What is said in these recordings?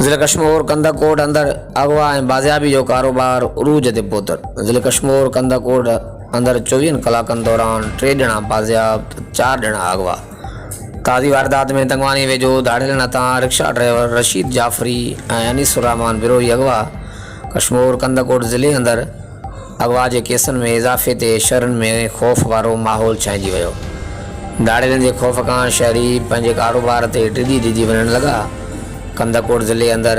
ज़िले कश्मीर कंदाकोट अंदर अगवा ऐं बाज़ियाबी जो कारोबार उरूज ते पहुतल। ज़िले कश्मीर कंदाकोट अंदर 24 कलाकनि दौरान 3 ॼणा बाज़ियाब, 4 ॼणा अगवा। ताज़ी वारदात में तंगवानी वेझो दाड़ियल तां रिक्शा ड्राइवर रशीद जाफ़री ऐं अनीसुर रहमान बिरोही अगवा। कश्मीर कंदाकोट ज़िले अंदर अगवा के केसनि में इज़ाफ़े ते शहरनि में ख़ौफ़ वारो माहौल छाइजी वियो। दाड़ियलनि जे ख़ौफ़ खां शहरी पंहिंजे कारोबार ते डिॼी वञण लॻा। कंदाकोट ज़िले अंदर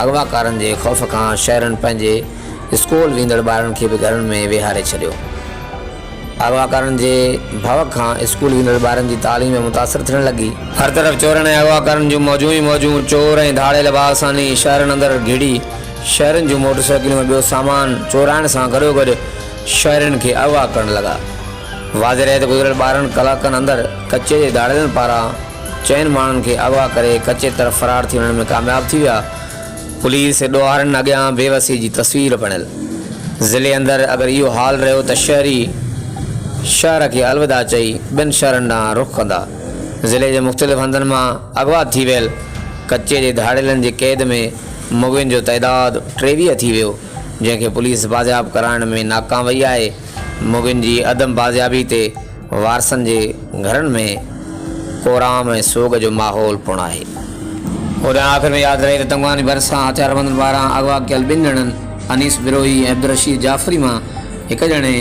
अगवाकारनि जे ख़ौफ़ खां शहरनि पंहिंजे स्कूल वेंदड़ ॿारनि खे बि घरनि में वेहारे छॾियो। अगवाकारनि जे भव खां स्कूल वेंदड़ ॿारनि जी तालीम मुतासिर थियण लॻी। हर तरफ़ चोरनि ऐं अगवाकारनि जूं मौजूं ई मौजूं। चोर ऐं धाड़ियल बासानी शहरनि अंदरि घिड़ी शहरनि जूं मोटरसाइकिलूं ऐं ॿियो सामान चोराइण सां गॾोगॾु शहरनि खे अगवा करण लॻा। वाज़े रहे त गुज़िरियल 12 कलाकनि अंदरि कचे जे दाड़ियलनि पारां 4 माण्हुनि खे अगवा करे कचे तरफ़ फ़रार थी वञण में कामयाब थी विया। पुलिस ॾोहारनि अॻियां बेवसी जी तस्वीर बणियल। ज़िले अंदरि अगरि इहो हाल रहियो त शहरी शहर खे अलविदा चई ॿिनि शहरनि ॾांहुं रुख़ कंदा। ज़िले जे मुख़्तलिफ़ हंधनि मां अगवा थी वियल कचे जे धाड़ियलनि जे क़ैद में मुग़ियुनि जो तइदादु 23 थी वियो, जंहिंखे पुलिस बाज़ियाब कराइण में नाकाम वई आहे। मुग़ियुनि जी अदम बाज़ियाबी ते वारसनि जे घरनि में कोराम ऐं सोग जो माहौल पिणु आहे। होॾां आख़िर में यादि रहे त तंगवानी भरिसां हथियारबंदनि पारां अगवा कयल 2 ॼणनि अनीस बिरोही ऐं अब्दुल जाफ़री मां हिकु ॼणे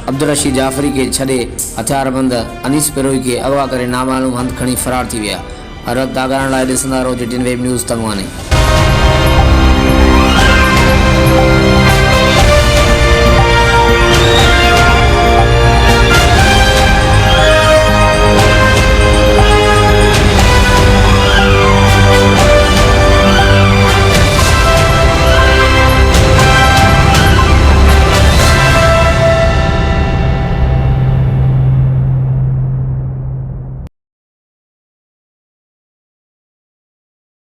अब्दुल जाफ़री खे छॾे हथियारबंद अनीस बिरोही खे अगवा करे नामालूम हंधि खणी फ़रार थी विया। हर वक़्तु आगाहण लाइ ॾिसंदा रहो JTN वेब न्यूज़ तंगवानी।